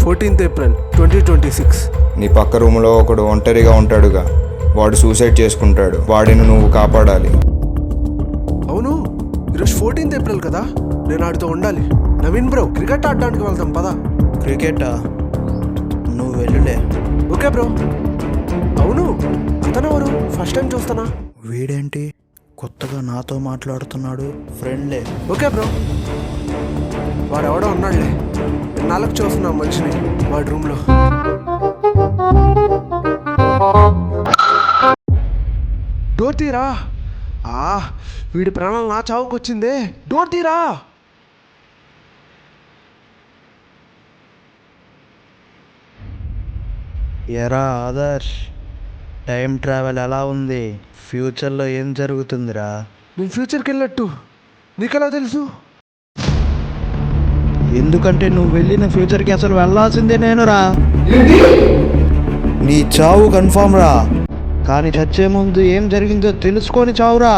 14th April 2026. నీ పక్క రూమ్లో ఒకడు ఒంటరిగా ఉంటాడుగా, వాడు సూసైడ్ చేసుకుంటాడు. వాడిని నువ్వు కాపాడాలి. అవును, ఈరోజు 14th April కదా, నేను ఆడితో ఉండాలి. నవీన్ బ్రో, క్రికెట్ ఆడడానికి వెళ్తాం పదా. క్రికెటా? నువ్వు వెళ్ళులే. Okay bro. అవును, అతనెవరు? ఫస్ట్ టైం చూస్తానా. వీడేంటి కొత్తగా నాతో మాట్లాడుతున్నాడు? ఫ్రెండ్లే. Okay bro. వాడు ఎవడో ఉన్నాడులే, నాలుగు చూస్తున్నా మనిషిని వాడి రూమ్లో. డోర్ తీరా. వీడి ప్రాణాలు నా చావుకు వచ్చిందే. డోర్ తీరా. ఎరా ఆదర్శ్, టైం ట్రావెల్ ఎలా ఉంది? ఫ్యూచర్లో ఏం జరుగుతుందిరా? నేను ఫ్యూచర్కి వెళ్ళట్టు నీకెలా తెలుసు? ఎందుకంటే నువ్వు వెళ్ళిన ఫ్యూచర్కి అసలు వెళ్ళాల్సిందే నేనురా. నీ చావు కన్ఫామ్ రా, కానీ చచ్చే ముందు ఏం జరిగిందో తెలుసుకొని చావురా.